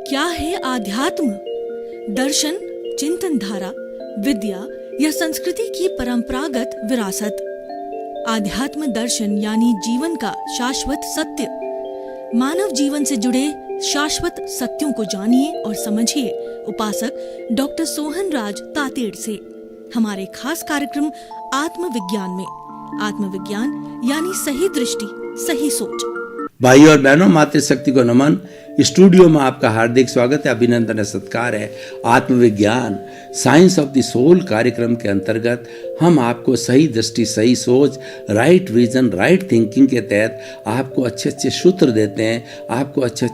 क्या है आध्यात्म? दर्शन, चिंतन धारा, विद्या या संस्कृति की परंपरागत विरासत। आध्यात्म दर्शन यानी जीवन का शाश्वत सत्य। मानव जीवन से जुड़े शाश्वत सत्यों को जानिए और समझिए उपासक डॉक्टर सोहन राज तातेड़ से हमारे खास कार्यक्रम आत्मविज्ञान में। आत्मविज्ञान यानी सही दृष्टि, सही सोच। भाई और बहनों, मातृशक्ति को नमन। स्टूडियो में आपका हार्दिक स्वागत है, अभिनंदन है, सत्कार है। आत्मविज्ञान साइंस ऑफ द सोल कार्यक्रम के अंतर्गत हम आपको सही दृष्टि, सही सोच, राइट विजन, राइट थिंकिंग के तहत आपको अच्छे अच्छे सूत्र देते हैं, आपको अच्छे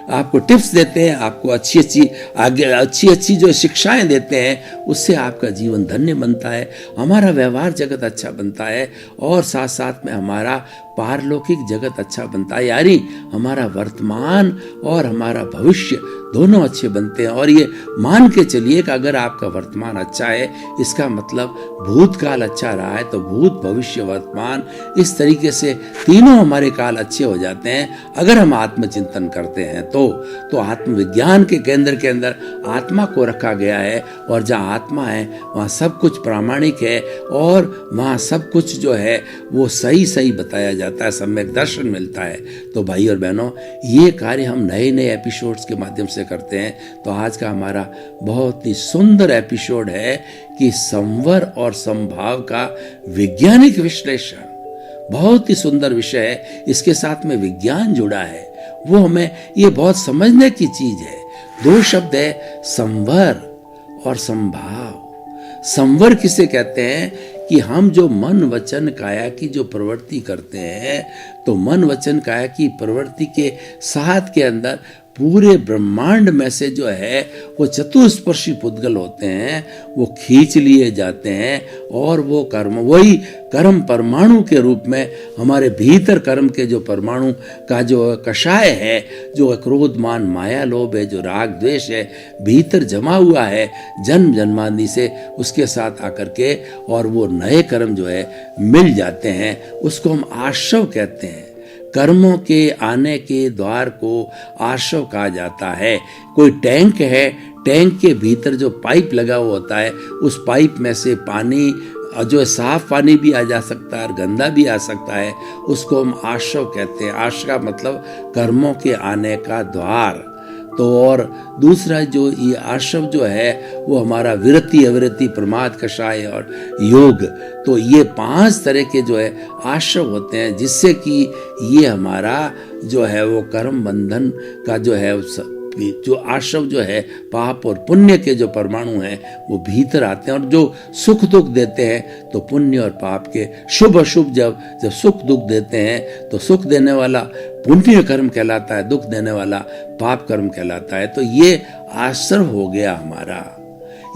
आपको टिप्स देते हैं, आपको अच्छी जो शिक्षाएं देते हैं, उससे आपका जीवन धन्य बनता है, हमारा व्यवहार जगत अच्छा बनता है और साथ साथ में हमारा पारलौकिक जगत अच्छा बनता है। यानी हमारा वर्तमान और हमारा भविष्य दोनों अच्छे बनते हैं। और ये मान के चलिए कि अगर आपका वर्तमान अच्छा है, इसका मतलब भूतकाल अच्छा रहा है, तो भूत, भविष्य, वर्तमान, इस तरीके से तीनों हमारे काल अच्छे हो जाते हैं अगर हम आत्मचिंतन करते हैं तो आत्मविज्ञान के केंद्र के अंदर आत्मा को रखा गया है और जहाँ आत्मा है वहाँ सब कुछ प्रामाणिक है और वहाँ सब कुछ जो है वो सही सही बताया जाता है, सम्यक दर्शन मिलता है। तो भाई और बहनों, ये कार्य हम नए नए एपिसोड्स के माध्यम से करते हैं। तो आज का हमारा बहुत ही सुंदर एपिसोड है कि संवर और संभाव का वैज्ञानिक विश्लेषण। बहुत ही सुंदर विषय है, इसके साथ में विज्ञान जुड़ा है, वो हमें ये बहुत समझने की चीज है। दो शब्द है, संवर और संभाव। संवर किसे कहते हैं कि हम जो मन वचन काया की जो प्रवृत्ति करते हैं, तो मन वचन काया की प्रवृत्ति के साथ के अंदर पूरे ब्रह्मांड में से जो है वो चतुस्पर्शी पुद्गल होते हैं, वो खींच लिए जाते हैं और वो कर्म, वही कर्म परमाणु के रूप में हमारे भीतर कर्म के जो परमाणु का जो कषाय है, जो क्रोध मान माया लोभ है, जो राग द्वेष है, भीतर जमा हुआ है जन्म जन्मादि से, उसके साथ आकर के और वो नए कर्म जो है मिल जाते हैं, उसको हम आश्रव कहते हैं। कर्मों के आने के द्वार को आश्रव कहा जाता है। कोई टैंक है, टैंक के भीतर जो पाइप लगा हुआ होता है, उस पाइप में से पानी जो साफ पानी भी आ जा सकता है और गंदा भी आ सकता है, उसको हम आश्रव कहते हैं। आश्रव का मतलब कर्मों के आने का द्वार। तो और दूसरा जो ये आश्रव जो है वो हमारा विरति, अविरति, प्रमाद, कषाय और योग। तो ये 5 तरह के जो है आश्रव होते हैं, जिससे कि ये हमारा जो है वो कर्म बंधन का जो है जो आश्रव जो है पाप और पुण्य के जो परमाणु हैं वो भीतर आते हैं और जो सुख दुख देते हैं, तो पुण्य और पाप के शुभ अशुभ जब सुख दुख देते हैं, तो सुख देने वाला पुण्य कर्म कहलाता है, दुख देने वाला पाप कर्म कहलाता है। तो ये आश्रव हो गया हमारा।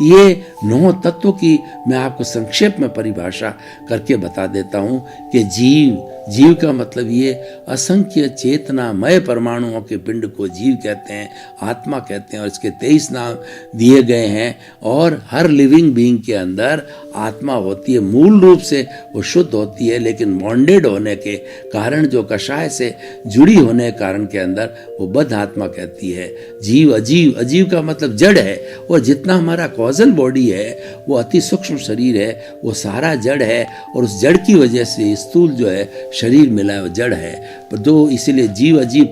ये 9 तत्वों की मैं आपको संक्षेप में परिभाषा करके बता देता हूं कि जीव का मतलब ये असंख्य चेतनामय परमाणुओं के पिंड को जीव कहते हैं, आत्मा कहते हैं और इसके 23 नाम दिए गए हैं। और हर लिविंग बीइंग के अंदर आत्मा होती है, मूल रूप से वो शुद्ध होती है, लेकिन बॉन्डेड होने के कारण, जो कषाय से जुड़ी होने के कारण के अंदर वो बद्ध आत्मा कहती है। जीव, अजीव, अजीव का मतलब जड़ है, और जितना हमारा कॉजल बॉडी है वो अति सूक्ष्म शरीर है, वो सारा जड़ है, और उस जड़ की वजह से स्थूल जो है शरीर मिला है वो जड़ है। पर जो इसीलिए जीव, अजीव,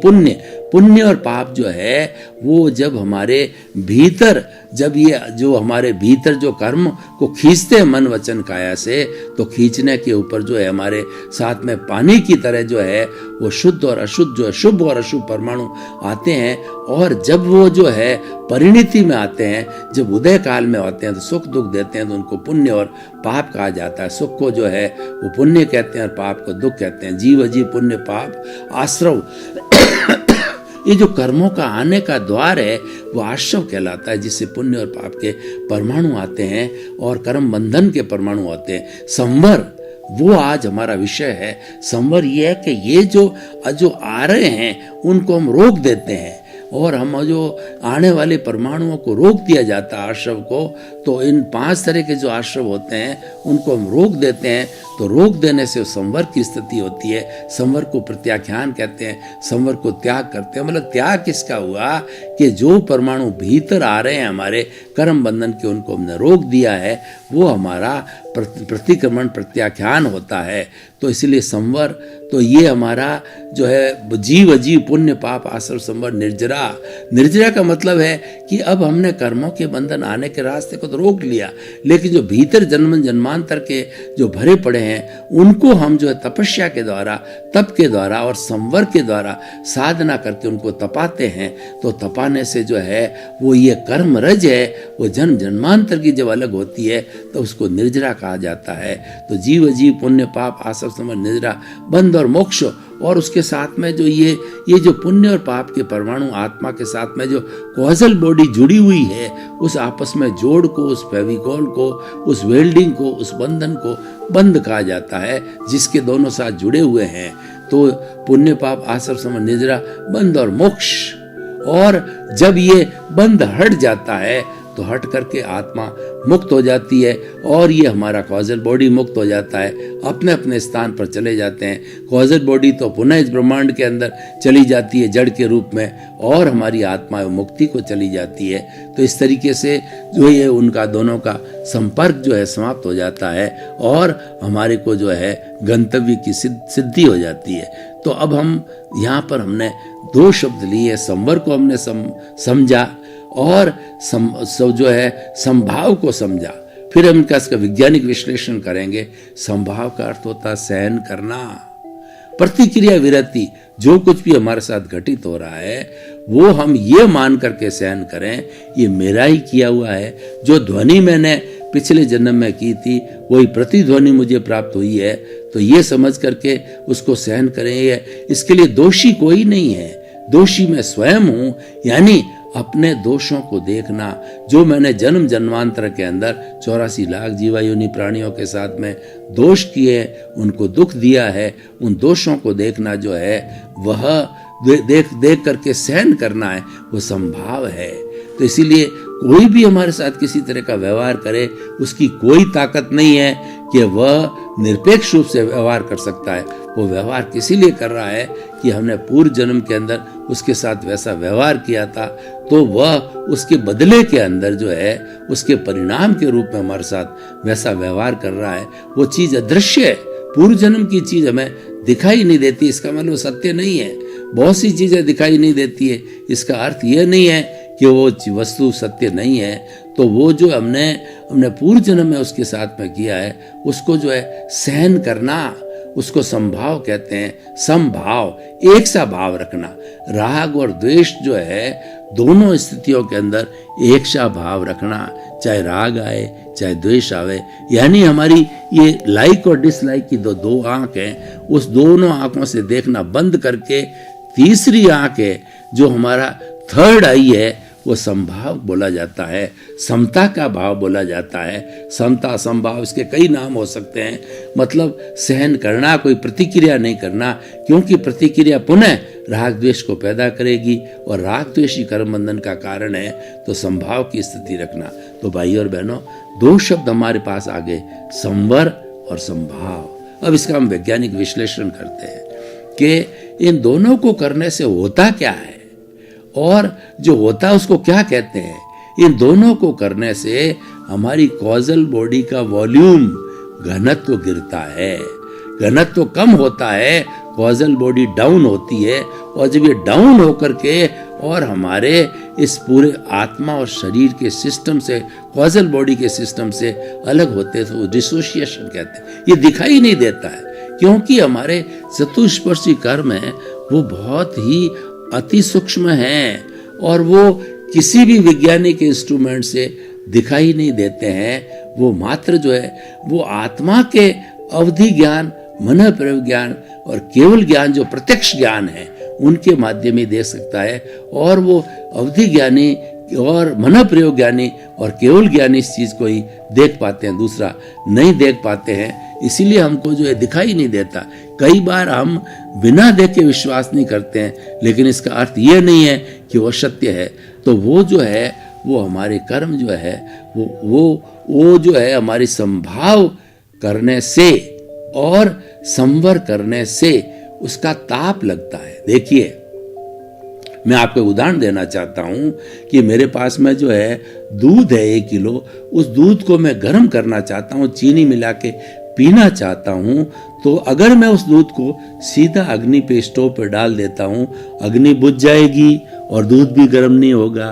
पुण्य और पाप जो है वो जब हमारे भीतर, जब ये जो हमारे भीतर जो कर्म को खींचते हैं मन वचन काया से, तो खींचने के ऊपर जो है हमारे साथ में पानी की तरह जो है वो शुद्ध और अशुद्ध, जो है शुभ और अशुभ परमाणु आते हैं। और जब वो जो है परिणति में आते हैं, जब उदय काल में आते हैं, तो सुख दुख देते हैं, तो उनको पुण्य और पाप कहा जाता है। सुख को जो है वो पुण्य कहते हैं और पाप को दुख कहते हैं। जीव, अजीव, पुण्य, पाप, आश्रव ये जो कर्मों का आने का द्वार है वो आश्रव कहलाता है, जिससे पुण्य और पाप के परमाणु आते हैं और कर्म बंधन के परमाणु आते हैं। संवर, वो आज हमारा विषय है। संवर ये है कि ये जो आ रहे हैं उनको हम रोक देते हैं, और हम जो आने वाले परमाणुओं को रोक दिया जाता है आश्रव को, तो इन 5 तरह के जो आश्रव होते हैं उनको हम रोक देते हैं। तो रोक देने से संवर की स्थिति होती है। संवर को प्रत्याख्यान कहते हैं, संवर को त्याग करते हैं। मतलब त्याग किसका हुआ कि जो परमाणु भीतर आ रहे हैं हमारे कर्म बंधन के, उनको हमने रोक दिया है, वो हमारा प्रतिक्रमण प्रत्याख्यान होता है। तो इसलिए संवर, तो ये हमारा जो है जीव अजीव पुण्य पाप आश्रव संवर निर्जरा। निर्जरा का मतलब है कि अब हमने कर्मों के बंधन आने के रास्ते को तो रोक लिया, लेकिन जो भीतर जन्म जन्मांतर के जो भरे पड़े हैं उनको हम जो है तपस्या के द्वारा, तप के द्वारा और संवर के द्वारा साधना करके उनको तपाते हैं। तो तपाने से जो है वो ये कर्म रज है, वो जन्म जन्मांतर की जब अलग होती है तो उसको निर्जरा कहा जाता है। तो जीव अजीव पुण्य पाप आश्रव संवर निर्जरा, बंध और मोक्ष। और उसके साथ में जो ये जो पुण्य और पाप के परमाणु आत्मा के साथ में जो कॉजल बॉडी जुड़ी हुई है, उस आपस में जोड़ को, उस फेविकॉल को, उस वेल्डिंग को, उस बंधन को बंध कहा जाता है, जिसके दोनों साथ जुड़े हुए हैं। तो पुण्य पाप आश्रव संवर निर्जरा, बंध और मोक्ष। और जब ये बंध हट जाता है तो हट करके आत्मा मुक्त हो जाती है और ये हमारा कॉजल बॉडी मुक्त हो जाता है, अपने अपने स्थान पर चले जाते हैं। कॉजल बॉडी तो पुनः इस ब्रह्मांड के अंदर चली जाती है जड़ के रूप में, और हमारी आत्मा मुक्ति को चली जाती है। तो इस तरीके से जो ये उनका दोनों का संपर्क जो है समाप्त हो जाता है और हमारे को जो है गंतव्य की सिद्धि हो जाती है। तो अब हम यहाँ पर हमने 2 शब्द लिए, संवर को हमने समझा और जो है संभाव को समझा। फिर हम इसका वैज्ञानिक विश्लेषण करेंगे। संभाव का अर्थ होता है सहन करना, प्रतिक्रिया विरति। जो कुछ भी हमारे साथ घटित हो रहा है वो हम ये मान करके सहन करें, ये मेरा ही किया हुआ है। जो ध्वनि मैंने पिछले जन्म में की थी वही प्रतिध्वनि मुझे प्राप्त हुई है, तो ये समझ करके उसको सहन करें। इसके लिए दोषी कोई नहीं है, दोषी मैं स्वयं हूं। यानी अपने दोषों को देखना, जो मैंने जन्म जन्मांतर के अंदर 84 लाख जीवायोनि प्राणियों के साथ में दोष किए, उनको दुख दिया है, उन दोषों को देखना जो है वह देख करके सहन करना है, वो संभाव है। तो इसीलिए कोई भी हमारे साथ किसी तरह का व्यवहार करे, उसकी कोई ताकत नहीं है कि वह निरपेक्ष रूप से व्यवहार कर सकता है। वो व्यवहार किसी लिए कर रहा है कि हमने पूर्व जन्म के अंदर उसके साथ वैसा व्यवहार किया था, तो वह उसके बदले के अंदर जो है उसके परिणाम के रूप में हमारे साथ वैसा व्यवहार कर रहा है। वो चीज अदृश्य है, पूर्व जन्म की चीज हमें दिखाई नहीं देती, इसका मतलब सत्य नहीं है। बहुत सी चीजें दिखाई नहीं देती है, इसका अर्थ यह नहीं है कि वो वस्तु सत्य नहीं है। तो वो जो हमने पूर्व जन्म में उसके साथ में किया है, उसको जो है सहन करना, उसको संभाव कहते हैं। समभाव, एक सा भाव रखना। राग और द्वेष जो है दोनों स्थितियों के अंदर एक सा भाव रखना, चाहे राग आए चाहे द्वेष आवे। यानी हमारी ये लाइक और डिसलाइक की दो आंख हैं, उस दोनों आंखों से देखना बंद करके तीसरी आंख है जो हमारा थर्ड आई है, वो समभाव बोला जाता है, समता का भाव बोला जाता है। समता समभाव इसके कई नाम हो सकते हैं। मतलब सहन करना, कोई प्रतिक्रिया नहीं करना, क्योंकि प्रतिक्रिया पुनः राग द्वेष को पैदा करेगी और राग द्वेष ही कर्म बंधन का कारण है। तो समभाव की स्थिति रखना। तो भाई और बहनों, 2 शब्द हमारे पास आ गए, संवर और समभाव। अब इसका हम वैज्ञानिक विश्लेषण करते हैं कि इन दोनों को करने से होता क्या है और जो होता है उसको क्या कहते हैं। इन दोनों को करने से हमारी कॉजल बॉडी का वॉल्यूम, घनत्व गिरता है, घनत्व कम होता है, कॉजल बॉडी डाउन होती है। और जब ये डाउन होकर के और हमारे इस पूरे आत्मा और शरीर के सिस्टम से, कॉजल बॉडी के सिस्टम से अलग होते हैं, तो डिसोसिएशन कहते हैं। ये दिखाई नहीं देता है क्योंकि हमारे चतुष्पर्शी कर्म है वो बहुत ही अति सूक्ष्म हैं और वो किसी भी वैज्ञानिक इंस्ट्रूमेंट से दिखाई नहीं देते हैं। वो मात्र जो है वो आत्मा के अवधि ज्ञान, मन प्रयोग ज्ञान और केवल ज्ञान जो प्रत्यक्ष ज्ञान है उनके माध्यम ही देख सकता है। और वो अवधि ज्ञानी और मन प्रयोग ज्ञानी और केवल ज्ञानी इस चीज को ही देख पाते हैं, दूसरा नहीं देख पाते हैं। इसीलिए हमको जो है दिखाई नहीं देता। कई बार हम बिना देखे विश्वास नहीं करते हैं, लेकिन इसका अर्थ ये नहीं है कि वो सत्य है। तो वो जो है वो हमारे कर्म जो है वो जो है हमारी संभाव करने से और संवर करने से उसका ताप लगता है। देखिए, मैं आपको उदाहरण देना चाहता हूं कि मेरे पास में जो है दूध है 1 किलो, उस दूध को मैं गर्म करना चाहता हूं, चीनी मिला के पीना चाहता हूं, तो अगर मैं उस दूध को सीधा अग्नि पे स्टोव पे डाल देता हूं, अग्नि बुझ जाएगी और दूध भी गर्म नहीं होगा।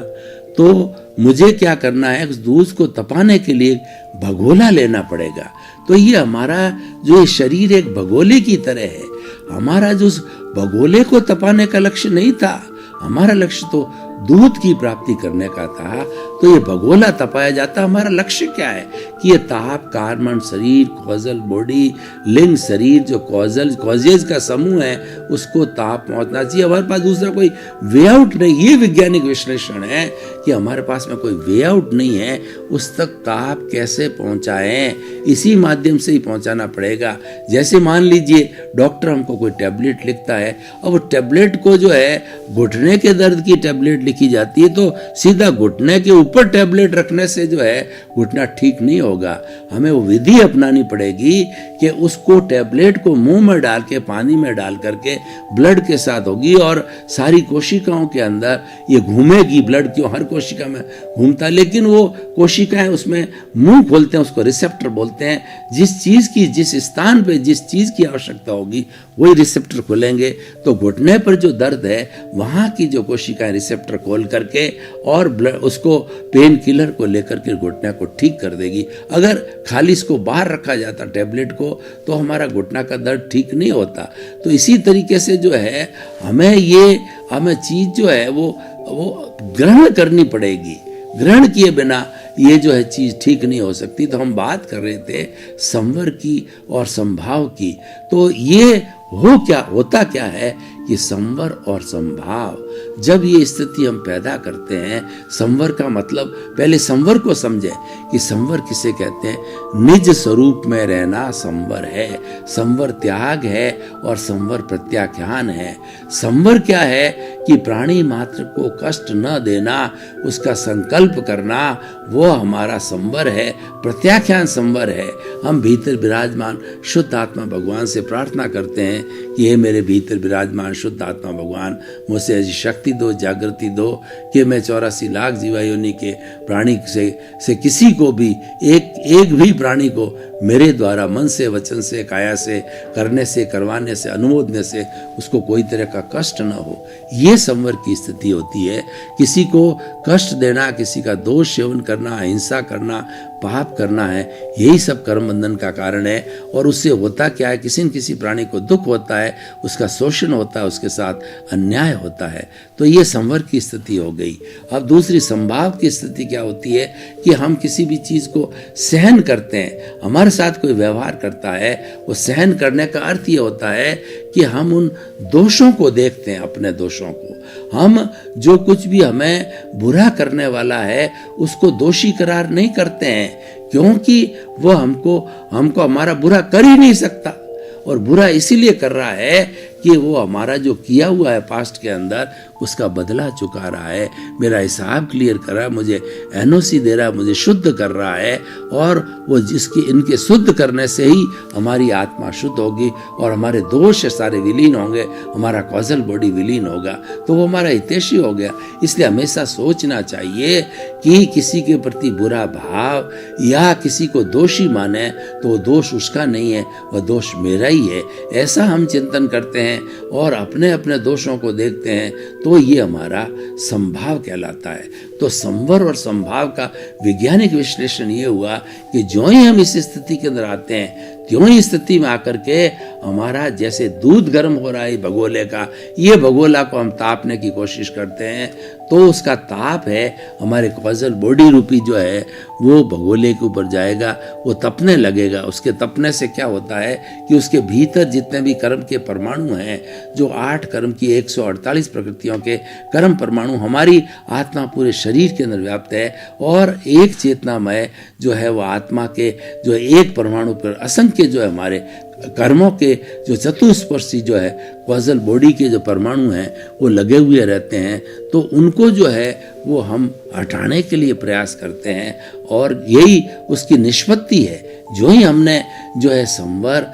तो मुझे क्या करना है, उस दूध को तपाने के लिए भगोला लेना पड़ेगा। तो ये हमारा जो शरीर एक भगोले की तरह है। हमारा जो भगोले को तपाने का लक्ष्य नहीं था, हमारा लक्ष्य तो दूध की प्राप्ति करने का था। तो ये भगोला तपाया जाता। हमारा लक्ष्य क्या है कि ये ताप, कार्बन शरीर, कॉजल बॉडी, लिंग शरीर, जो कॉजेज का समूह है, उसको ताप पहुंचना चाहिए। हमारे पास दूसरा कोई वे आउट नहीं। ये वैज्ञानिक विश्लेषण है कि हमारे पास में कोई वे आउट नहीं है। उस तक ताप कैसे पहुंचाएं, इसी माध्यम से ही पहुंचाना पड़ेगा। जैसे मान लीजिए डॉक्टर हमको कोई टैबलेट लिखता है, अब वो टैबलेट को जो है घुटने के दर्द की टैबलेट लिखी जाती है, तो सीधा घुटने के ऊपर टैबलेट रखने से जो है घुटना ठीक नहीं होगा। हमें वो विधि अपनानी पड़ेगी कि उसको टैबलेट को मुंह में डाल के, पानी में डाल करके ब्लड के साथ होगी और सारी कोशिकाओं के अंदर ये घूमेगी। ब्लड क्यों हर कोशिका में घूमता है, लेकिन वो कोशिकाएं उसमें मुंह खोलते हैं, उसको रिसेप्टर बोलते हैं। जिस चीज की, जिस स्थान पे जिस चीज की आवश्यकता होगी वही रिसेप्टर खुलेंगे। तो घुटने पर जो दर्द है वहां की जो कोशिकाएं रिसेप्टर खोल करके और उसको पेन किलर को लेकर के घुटने को ठीक कर देगी। अगर खाली इसको बाहर रखा जाता टैबलेट को, तो हमारा घुटना का दर्द ठीक नहीं होता। तो इसी तरीके से जो है हमें चीज जो है वो ग्रहण करनी पड़ेगी। ग्रहण किए बिना ये जो है चीज ठीक नहीं हो सकती। तो हम बात कर रहे थे संवर की और संभाव की। तो ये होता क्या है कि संवर और संभाव, जब ये स्थिति हम पैदा करते हैं, संवर का मतलब पहले संवर को समझे कि संवर किसे कहते हैं। निज स्वरूप में रहना संवर है। संवर त्याग है और संवर प्रत्याख्यान है। संवर क्या है कि प्राणी मात्र को कष्ट न देना, उसका संकल्प करना, वो हमारा संवर है। प्रत्याख्यान संवर है। हम भीतर विराजमान शुद्ध आत्मा भगवान से प्रार्थना करते हैं कि हे मेरे भीतर विराजमान शुद्ध आत्मा भगवान, मुझसे ऐसी शक्ति दो, जागृति दो कि मैं 84 लाख जीवा योनि के प्राणी से किसी को भी, एक भी प्राणी को मेरे द्वारा मन से, वचन से, काया से, करने से, करवाने से, अनुमोदने से उसको कोई तरह का कष्ट न हो। ये संवर की स्थिति होती है। किसी को कष्ट देना, किसी का दोष सेवन करना, हिंसा करना, पाप करना है, यही सब कर्म बंधन का कारण है। और उससे होता क्या है, किसी न किसी प्राणी को दुख होता है, उसका शोषण होता है, उसके साथ अन्याय होता है। तो ये संवर की स्थिति हो गई। अब दूसरी संभाव की स्थिति क्या होती है कि हम किसी भी चीज को सहन करते हैं। हमारे साथ कोई व्यवहार करता है, वो सहन करने का अर्थ ये होता है कि हम उन दोषों को देखते हैं, अपने दोषों को। हम जो कुछ भी हमें बुरा करने वाला है उसको दोषी करार नहीं करते हैं, क्योंकि वो हमको हमारा बुरा कर ही नहीं सकता। और बुरा इसीलिए कर रहा है कि वो हमारा जो किया हुआ है पास्ट के अंदर, उसका बदला चुका रहा है, मेरा हिसाब क्लियर कर रहा है, मुझे एनओसी दे रहा है, मुझे शुद्ध कर रहा है। और वो इनके शुद्ध करने से ही हमारी आत्मा शुद्ध होगी और हमारे दोष सारे विलीन होंगे, हमारा कॉजल बॉडी विलीन होगा, तो वो हमारा हितैषी हो गया। इसलिए हमेशा सोचना चाहिए कि किसी के प्रति बुरा भाव या किसी को दोषी माने तो वो दोष उसका नहीं है, वह दोष मेरा ही है। ऐसा हम चिंतन करते हैं और अपने अपने दोषों को देखते हैं, तो ये हमारा संभाव कहलाता है। तो संवर और संभाव का वैज्ञानिक विश्लेषण ये हुआ कि जो ही हम इस स्थिति के अंदर आते हैं, त्यों ही स्थिति में आकर के हमारा जैसे दूध गर्म हो रहा है भगोले का, ये भगोला को हम तापने की कोशिश करते हैं तो उसका ताप है हमारे कॉजल बॉडी रूपी जो है वो भगोले के ऊपर जाएगा, वो तपने लगेगा। उसके तपने से क्या होता है कि उसके भीतर जितने भी कर्म के परमाणु हैं, जो 8 कर्म की 148 प्रकृतियों के कर्म परमाणु हमारी आत्मा पूरे शरीर के अंदर व्याप्त है, और एक चेतनामय जो है वो आत्मा के जो एक परमाणु पर असंख्य जो है हमारे कर्मों के जो चतुष्पर्शी जो है कॉजल बॉडी के जो परमाणु हैं वो लगे हुए रहते हैं। तो उनको जो है वो हम हटाने के लिए प्रयास करते हैं, और यही उसकी निष्पत्ति है। जो ही हमने जो है संवर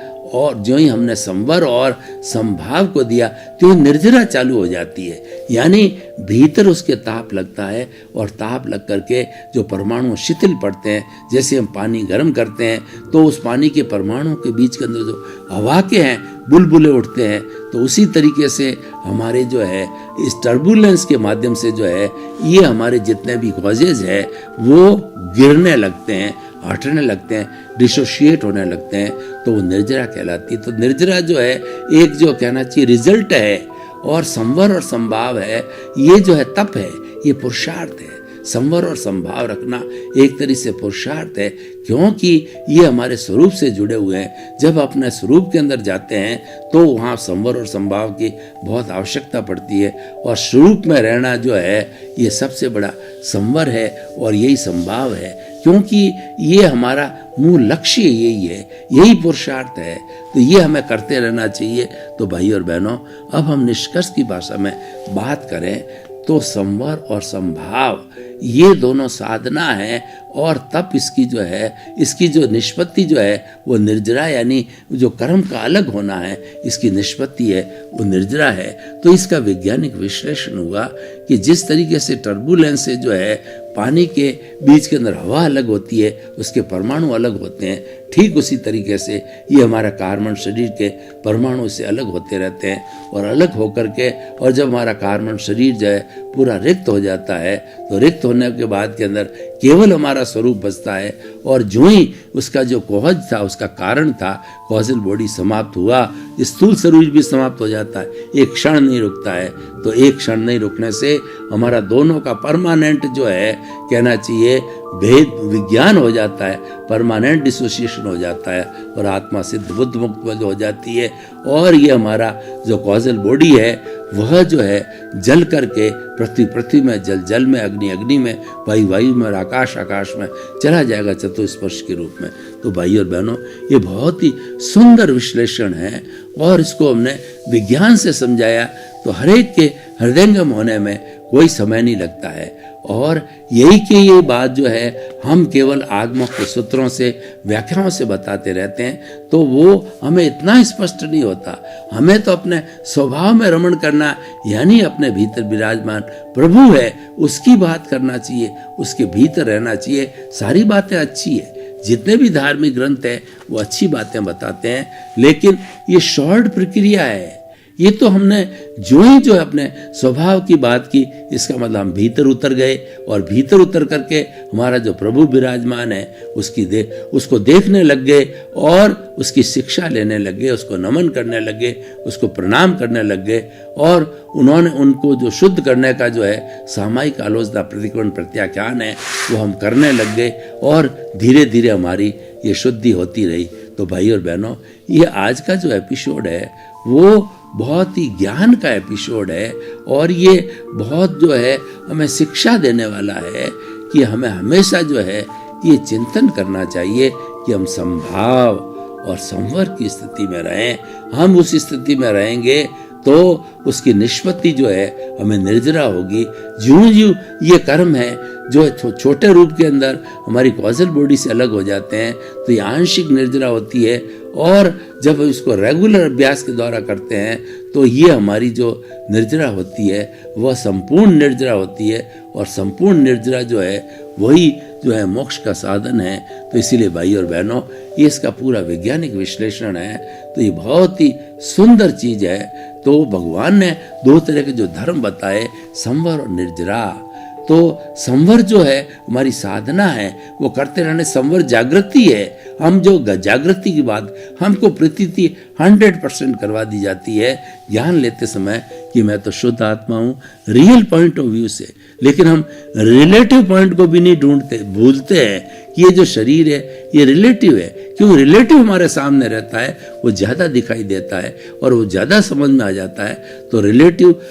और संभाव को दिया तो निर्जरा चालू हो जाती है, यानी भीतर उसके ताप लगता है, और ताप लग करके जो परमाणु शिथिल पड़ते हैं। जैसे हम पानी गर्म करते हैं तो उस पानी के परमाणु के बीच के अंदर जो हवा के हैं बुलबुले उठते हैं, तो उसी तरीके से हमारे जो है इस टर्बुलेंस के माध्यम से जो है ये हमारे जितने भी कॉजेज है वो गिरने लगते हैं, हटने लगते हैं, डिसोशिएट होने लगते हैं, तो वो निर्जरा कहलाती है। तो निर्जरा जो है एक जो कहना चाहिए रिजल्ट है, और संवर और संभाव है, ये जो है तप है, ये पुरुषार्थ है। संवर और संभाव रखना एक तरीके से पुरुषार्थ है, क्योंकि ये हमारे स्वरूप से जुड़े हुए हैं। जब अपने स्वरूप के अंदर जाते हैं तो वहाँ संवर और संभाव की बहुत आवश्यकता पड़ती है, और स्वरूप में रहना जो है ये सबसे बड़ा संवर है और यही संभाव है, क्योंकि ये हमारा मूल लक्ष्य यही है, यही पुरुषार्थ है। तो ये हमें करते रहना चाहिए। तो भाई और बहनों, अब हम निष्कर्ष की भाषा में बात करें तो संवर और संभाव ये दोनों साधना है, और तप इसकी जो है, इसकी जो निष्पत्ति जो है वो निर्जरा, यानी जो कर्म का अलग होना है इसकी निष्पत्ति है वो निर्जरा है। तो इसका वैज्ञानिक विश्लेषण हुआ कि जिस तरीके से टर्बुलेंस से जो है पानी के बीच के अंदर हवा अलग होती है, उसके परमाणु अलग होते हैं, ठीक उसी तरीके से ये हमारा कार्बन शरीर के परमाणु से अलग होते रहते हैं, और अलग होकर के, और जब हमारा कार्बन शरीर जो है पूरा रिक्त हो जाता है, तो रिक्त होने के बाद के अंदर केवल हमारा स्वरूप बचता है, और जो ही उसका जो कॉज था, उसका कारण था, कॉजल बॉडी समाप्त हुआ, स्थूल शरीर भी समाप्त हो जाता है, एक क्षण नहीं रुकता है। तो एक क्षण नहीं रुकने से हमारा दोनों का परमानेंट जो है कहना चाहिए भेद विज्ञान हो जाता है, परमानेंट डिसोसिएशन हो जाता है, और आत्मा सिद्ध बुद्ध मुक्त हो जाती है। और ये हमारा जो कॉजल बॉडी है वह जो है जल करके पृथ्वी में, जल में, अग्नि में, वायु में और आकाश में चला जाएगा चतुष्पर्श के रूप में। तो भाई और बहनों, ये बहुत ही सुंदर विश्लेषण है, और इसको हमने विज्ञान से समझाया तो हरेक के हृदयंगम होने में कोई समय नहीं लगता है। और यही कि ये बात जो है हम केवल आगमों के सूत्रों से, व्याख्याओं से बताते रहते हैं, तो वो हमें इतना स्पष्ट नहीं होता। हमें तो अपने स्वभाव में रमण करना, यानी अपने भीतर विराजमान प्रभु है उसकी बात करना चाहिए, उसके भीतर रहना चाहिए। सारी बातें अच्छी है, जितने भी धार्मिक ग्रंथ है वो अच्छी बातें बताते हैं, लेकिन ये शॉर्ट प्रक्रिया है। ये तो हमने जो है अपने स्वभाव की बात की, इसका मतलब हम भीतर उतर गए, और भीतर उतर करके हमारा जो प्रभु विराजमान है उसको देखने लग गए, और उसकी शिक्षा लेने लग गए, उसको नमन करने लग गए, उसको प्रणाम करने लग गए, और उन्होंने उनको जो शुद्ध करने का जो है सामायिक आलोचना, प्रतिक्रमण, प्रत्याख्यान है वो हम करने लग गए, और धीरे धीरे हमारी ये शुद्धि होती रही। तो भाई और बहनों, ये आज का जो एपिसोड है वो बहुत ही ज्ञान का एपिसोड है, और ये बहुत जो है हमें शिक्षा देने वाला है कि हमें हमेशा जो है ये चिंतन करना चाहिए कि हम संभाव और संवर की स्थिति में रहें। हम उस स्थिति में रहेंगे तो उसकी निष्पत्ति जो है हमें निर्जरा होगी। ज्यों ये कर्म है जो छोटे रूप के अंदर हमारी कॉजल बॉडी से अलग हो जाते हैं, तो ये आंशिक निर्जरा होती है, और जब इसको रेगुलर अभ्यास के द्वारा करते हैं तो ये हमारी जो निर्जरा होती है वह संपूर्ण निर्जरा होती है, और संपूर्ण निर्जरा जो है वही जो है मोक्ष का साधन है। तो इसीलिए भाई और बहनों, ये इसका पूरा वैज्ञानिक विश्लेषण है, तो ये बहुत ही सुंदर चीज है। तो भगवान ने 2 तरह के जो धर्म बताए, संवर और निर्जरा, तो संवर जो है हमारी साधना है, वो करते रहने, संवर जागृति है। हम जो जागृति की बात हमको प्रतीति 100% करवा दी जाती है ज्ञान लेते समय कि मैं तो शुद्ध आत्मा हूँ रियल पॉइंट ऑफ व्यू से, लेकिन हम रिलेटिव पॉइंट को भी नहीं ढूंढते, भूलते हैं कि ये जो शरीर है ये रिलेटिव है। क्योंकि रिलेटिव हमारे सामने रहता है, वो ज़्यादा दिखाई देता है और वो ज़्यादा समझ में आ जाता है। तो रिलेटिव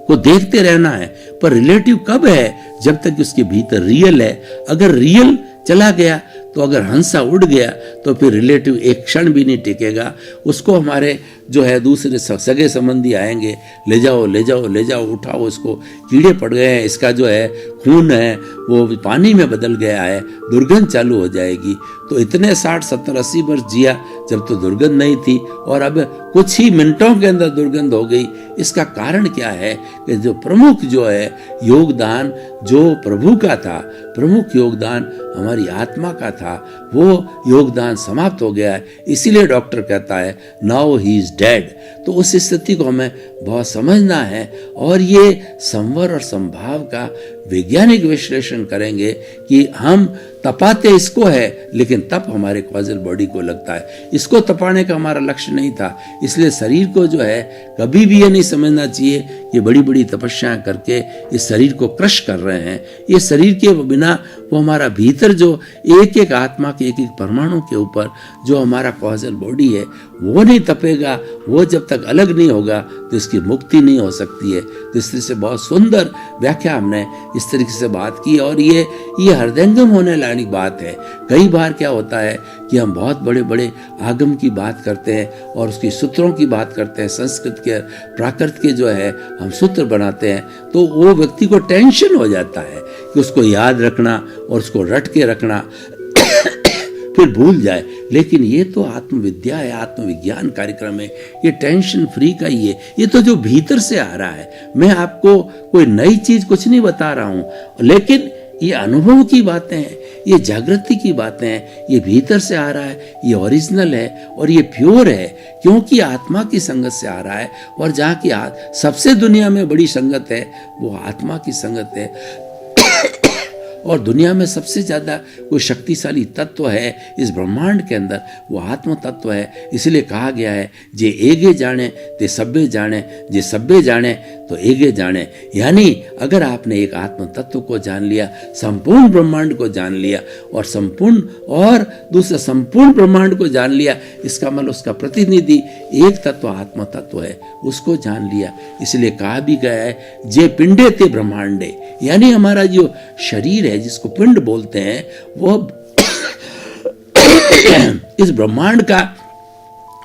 को देखते रहना है, पर रिलेटिव कब है? जब तक उसके भीतर रियल है। अगर रियल चला गया तो अगर हंसा उड़ गया तो फिर रिलेटिव एक क्षण भी नहीं टिकेगा। उसको हमारे जो है दूसरे सगे संबंधी आएंगे, ले जाओ ले जाओ ले जाओ, उठाओ, इसको कीड़े पड़ गए हैं, इसका जो है खून है वो पानी में बदल गया है, दुर्गंध चालू हो जाएगी। तो इतने 60 70 80 वर्ष जिया जब तो दुर्गंध नहीं थी, और अब कुछ ही मिनटों के अंदर दुर्गंध हो गई। इसका कारण क्या है कि जो प्रमुख जो है योगदान जो प्रभु का था, प्रमुख योगदान हमारी आत्मा का था, वो योगदान समाप्त हो गया है। इसीलिए डॉक्टर कहता है नाउ ही इज डेड। तो उस स्थिति को हमें बहुत समझना है, और ये संवर और संभाव का वैज्ञानिक विश्लेषण करेंगे कि हम तपाते इसको है, लेकिन तप हमारे कॉजल बॉडी को लगता है। इसको तपाने का हमारा लक्ष्य नहीं था। इसलिए शरीर को जो है कभी भी ये नहीं समझना चाहिए कि बड़ी बड़ी तपस्याएं करके इस शरीर को क्रश कर रहे हैं। ये शरीर के बिना वो हमारा भीतर जो एक एक आत्मा के एक एक परमाणु के ऊपर जो हमारा कॉजल बॉडी है वो नहीं तपेगा, वो जब तक अलग नहीं होगा तो इसकी मुक्ति नहीं हो सकती है। तो इस तरह से बहुत सुंदर व्याख्या हमने इस तरीके से बात की, और ये हृदयंगम होने लायक बात है। कई बार क्या होता है कि हम बहुत बड़े बड़े आगम की बात करते हैं और उसकी सूत्रों की बात करते हैं, संस्कृत के प्राकृत के जो है हम सूत्र बनाते हैं, तो वो व्यक्ति को टेंशन हो जाता है कि उसको याद रखना और उसको रट के रखना फिर भूल जाए। लेकिन ये तो आत्मविद्या है, आत्मविज्ञान कार्यक्रम है, ये टेंशन फ्री का ही है। ये तो जो भीतर से आ रहा है, मैं आपको कोई नई चीज कुछ नहीं बता रहा हूं, लेकिन ये अनुभव की बातें हैं, ये जागृति की बातें हैं, ये भीतर से आ रहा है, ये ओरिजिनल है और ये प्योर है, क्योंकि आत्मा की संगत से आ रहा है। और जहाँ की सबसे दुनिया में बड़ी संगत है वो आत्मा की संगत है। और दुनिया में सबसे ज़्यादा कोई शक्तिशाली तत्व है इस ब्रह्मांड के अंदर, वो आत्म तत्व है। इसलिए कहा गया है जे एगे जाने ते सब्बे जाने, जे सब्बे जाने तो एगे जाने। यानी अगर आपने एक आत्म तत्व को जान लिया, संपूर्ण ब्रह्मांड को जान लिया, और दूसरा संपूर्ण ब्रह्मांड को जान लिया, इसका मतलब उसका प्रतिनिधि एक तत्व आत्म तत्व है, उसको जान लिया। इसलिए कहा भी गया है जे पिंडे ते ब्रह्मांडे, यानी हमारा जो शरीर है जिसको पिंड बोलते हैं, वो इस ब्रह्मांड का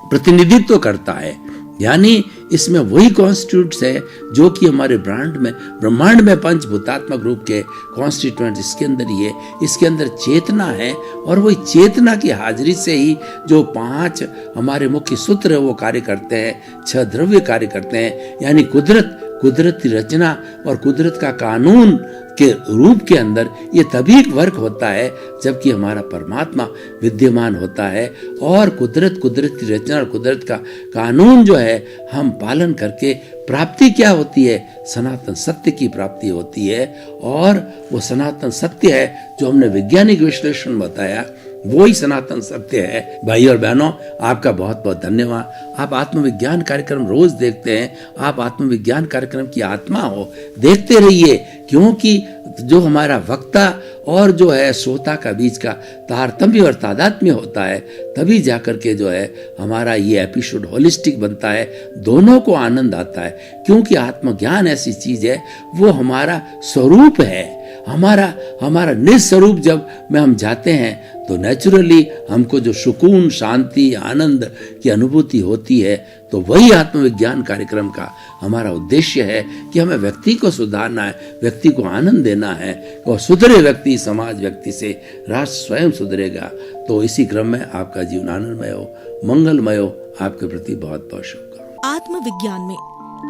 प्रतिनिधित्व करता है। यानी इसमें वही कॉन्स्टिट्यूट्स है जो कि हमारे ब्रह्मांड में पंचभूतात्मक रूप के कॉन्स्टिट्यूएंट इसके अंदर ही है। इसके अंदर चेतना है, और वही चेतना की हाजिरी से ही जो 5 हमारे मुख्य सूत्र है वो कार्य करते हैं, 6 द्रव्य कार्य करते हैं। यानी कुदरत की रचना और कुदरत का कानून के रूप के अंदर ये तभी वर्क होता है जबकि हमारा परमात्मा विद्यमान होता है, और कुदरत की रचना और कुदरत का कानून जो है हम पालन करके प्राप्ति क्या होती है? सनातन सत्य की प्राप्ति होती है। और वो सनातन सत्य है जो हमने वैज्ञानिक विश्लेषण बताया, वो ही सनातन सत्य है। भाई और बहनों, आपका बहुत बहुत धन्यवाद। आप आत्मविज्ञान कार्यक्रम रोज देखते हैं, आप आत्मविज्ञान कार्यक्रम की आत्मा हो, देखते रहिए, क्योंकि जो हमारा वक्ता और जो है श्रोता का बीच का तारतम्य और तादात्म्य होता है, तभी जाकर के जो है हमारा ये एपिसोड होलिस्टिक बनता है, दोनों को आनंद आता है। क्योंकि आत्मज्ञान ऐसी चीज है, वो हमारा स्वरूप है, हमारा निस्वरूप जब में हम जाते हैं तो नेचुरली हमको जो सुकून, शांति, आनंद की अनुभूति होती है। तो वही आत्मविज्ञान कार्यक्रम का हमारा उद्देश्य है कि हमें व्यक्ति को सुधारना है, व्यक्ति को आनंद देना है, और सुधरे व्यक्ति समाज, व्यक्ति से राष्ट्र स्वयं सुधरेगा। तो इसी क्रम में आपका जीवन आनंदमय हो, मंगलमय हो। आपके प्रति बहुत बहुत शुभकामनाएं। आत्मविज्ञान में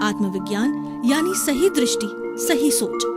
आत्मविज्ञान यानी सही दृष्टि, सही सोच।